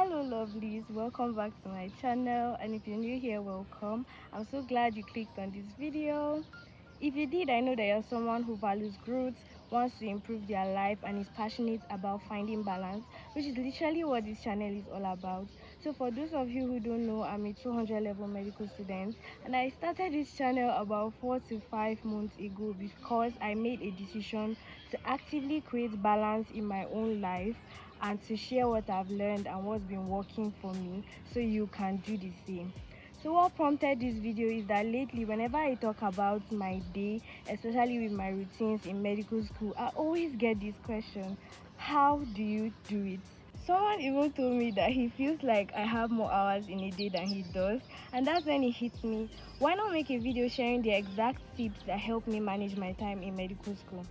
Hello lovelies, welcome back to my channel, and if you're new here, welcome. I'm so glad you clicked on this video. If you did, I know that you're someone who values growth, wants to improve their life, and is passionate about finding balance, which is literally what this channel is all about. So for those of you who don't know, I'm a 200 level medical student, and I started this channel about 4 to 5 months ago because I made a decision to actively create balance in my own life and to share what I've learned and what's been working for me so you can do the same. So what prompted this video is that lately, whenever I talk about my day, especially with my routines in medical school, I always get this question: how do you do it? Someone even told me that he feels like I have more hours in a day than he does, and that's when it hit me. Why not make a video sharing the exact tips that help me manage my time in medical school?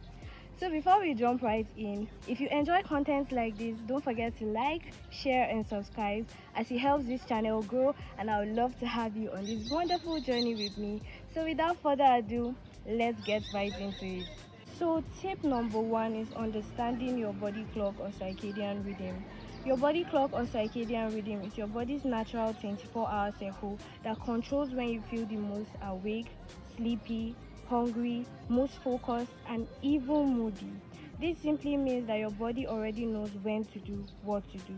So before we jump right in, if you enjoy content like this, don't forget to like, share and subscribe, as it helps this channel grow, and I would love to have you on this wonderful journey with me. So without further ado, let's get right into it. So tip number one is understanding your body clock or circadian rhythm. Your body clock or circadian rhythm is your body's natural 24-hour cycle that controls when you feel the most awake, sleepy, hungry, most focused, and even moody. This simply means that your body already knows when to do what to do.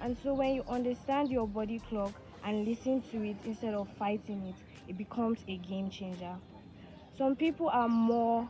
And so when you understand your body clock and listen to it instead of fighting it, it becomes a game changer. Some people are more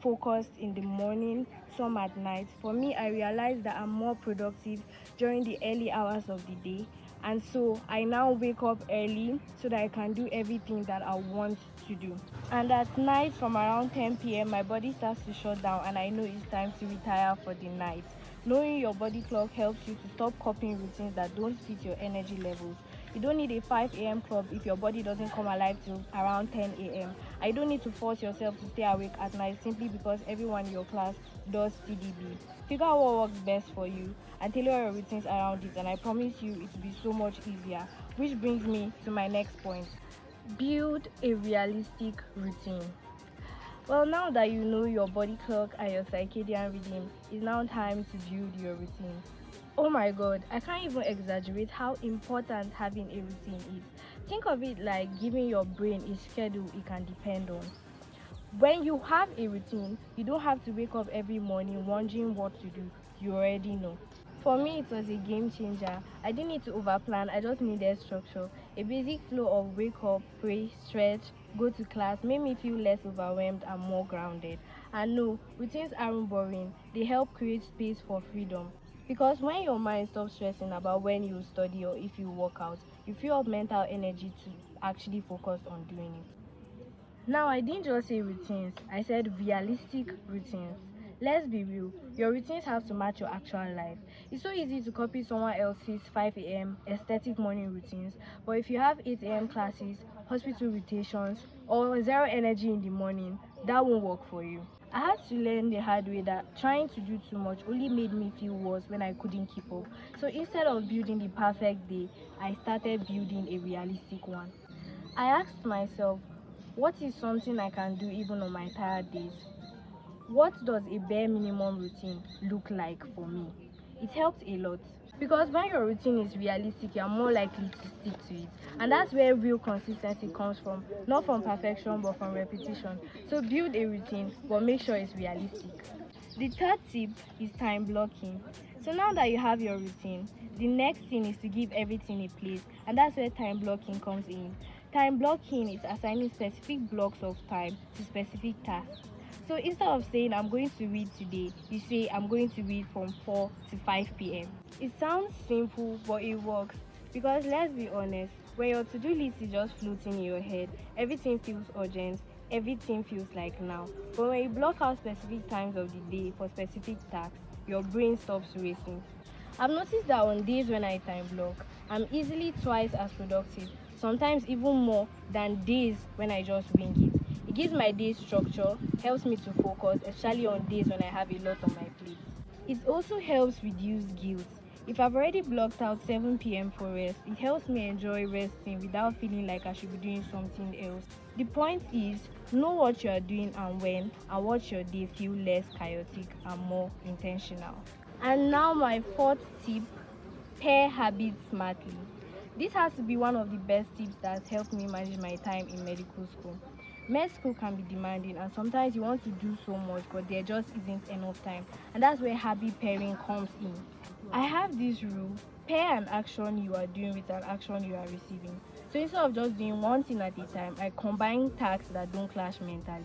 focused in the morning, some at night. For me, I realized that I'm more productive during the early hours of the day, and so I now wake up early so that I can do everything that I want to do. And at night, from around 10 p.m., my body starts to shut down, and I know it's time to retire for the night. Knowing your body clock helps you to stop copying routines that don't fit your energy levels. You don't need a 5 a.m. club if your body doesn't come alive till around 10 a.m. I don't need to force yourself to stay awake at night simply because everyone in your class does TDB. Figure out what works best for you and tailor your routines around it, and I promise you it will be so much easier. Which brings me to my next point. Build a realistic routine. Well, now that you know your body clock and your circadian rhythm, it's now time to build your routine. Oh my god, I can't even exaggerate how important having a routine is. Think of it like giving your brain a schedule it can depend on. When you have a routine, you don't have to wake up every morning wondering what to do. You already know. For me, it was a game changer. I didn't need to overplan, I just needed structure. A basic flow of wake up, pray, stretch, go to class made me feel less overwhelmed and more grounded. And no, routines aren't boring, they help create space for freedom. Because when your mind stops stressing about when you study or if you work out, you free up mental energy to actually focus on doing it. Now, I didn't just say routines, I said realistic routines. Let's be real, your routines have to match your actual life. It's so easy to copy someone else's 5 a.m. aesthetic morning routines, but if you have 8 a.m. classes, hospital rotations, or zero energy in the morning, that won't work for you. I had to learn the hard way that trying to do too much only made me feel worse when I couldn't keep up. So instead of building the perfect day, I started building a realistic one. I asked myself, what is something I can do even on my tired days? What does a bare minimum routine look like for me? It helps a lot because when your routine is realistic, you're more likely to stick to it. And that's where real consistency comes from, not from perfection but from repetition. So build a routine, but make sure it's realistic. The third tip is time blocking. So now that you have your routine, the next thing is to give everything a place, and that's where time blocking comes in. Time blocking is assigning specific blocks of time to specific tasks. So instead of saying I'm going to read today, you say I'm going to read from 4 to 5 p.m. It sounds simple, but it works because let's be honest, when your to-do list is just floating in your head, everything feels urgent, everything feels like now. But when you block out specific times of the day for specific tasks, your brain stops racing. I've noticed that on days when I time block, I'm easily twice as productive, sometimes even more than days when I just wing it. It gives my day structure, helps me to focus, especially on days when I have a lot on my plate. It also helps reduce guilt. If I've already blocked out 7 p.m. for rest, it helps me enjoy resting without feeling like I should be doing something else. The point is, know what you are doing and when, and watch your day feel less chaotic and more intentional. And now my fourth tip, pair habits smartly. This has to be one of the best tips that has helped me manage my time in medical school. Med school can be demanding, and sometimes you want to do so much, but there just isn't enough time. And that's where habit pairing comes in. I have this rule: pair an action you are doing with an action you are receiving. So instead of just doing one thing at a time, I combine tasks that don't clash mentally.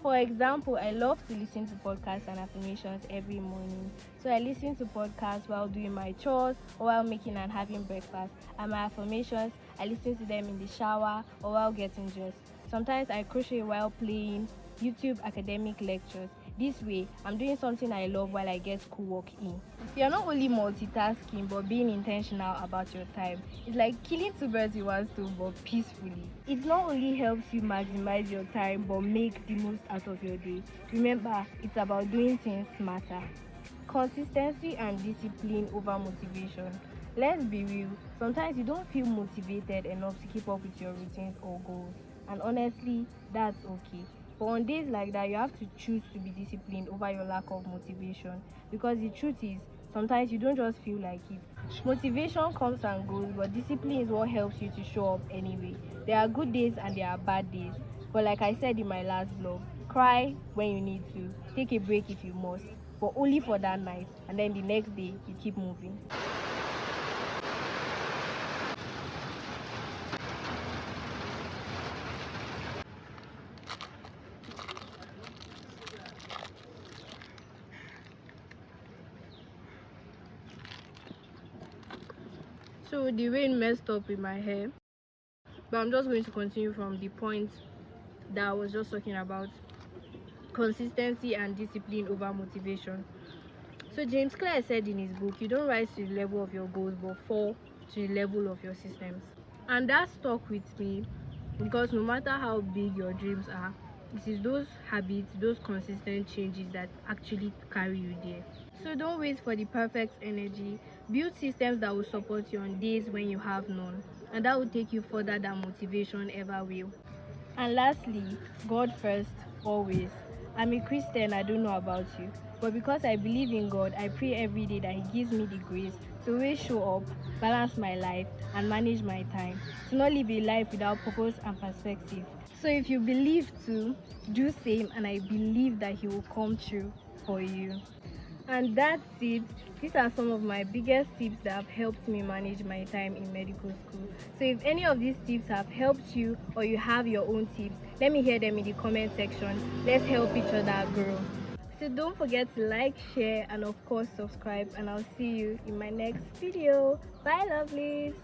For example, I love to listen to podcasts and affirmations every morning. So I listen to podcasts while doing my chores or while making and having breakfast. And my affirmations, I listen to them in the shower or while getting dressed. Sometimes I crochet while playing YouTube academic lectures. This way, I'm doing something I love while I get schoolwork in. You're not only multitasking but being intentional about your time. It's like killing two birds with one stone but peacefully. It not only helps you maximize your time but make the most out of your day. Remember, it's about doing things smarter. Consistency and discipline over motivation. Let's be real, sometimes you don't feel motivated enough to keep up with your routines or goals. And honestly, that's okay. But on days like that, you have to choose to be disciplined over your lack of motivation. Because the truth is, sometimes you don't just feel like it. Motivation comes and goes, but discipline is what helps you to show up anyway. There are good days and there are bad days. But like I said in my last vlog, cry when you need to, take a break if you must, but only for that night, and then the next day you keep moving. So the rain messed up with my hair, but I'm just going to continue from the point that I was just talking about: consistency and discipline over motivation. So James Clear said in his book, you don't rise to the level of your goals but fall to the level of your systems. And that stuck with me because no matter how big your dreams are, it is those habits, those consistent changes that actually carry you there. So don't wait for the perfect energy. Build systems that will support you on days when you have none, and that will take you further than motivation ever will. And lastly, God first, always. I'm a Christian, I don't know about you. But because I believe in God, I pray every day that He gives me the grace to always show up, balance my life, and manage my time. To not live a life without purpose and perspective. So if you believe to, do same, and I believe that He will come true for you. And that's it. These are some of my biggest tips that have helped me manage my time in medical school. So if any of these tips have helped you or you have your own tips, let me hear them in the comment section. Let's help each other grow. So don't forget to like, share, and of course subscribe, and I'll see you in my next video. Bye lovelies.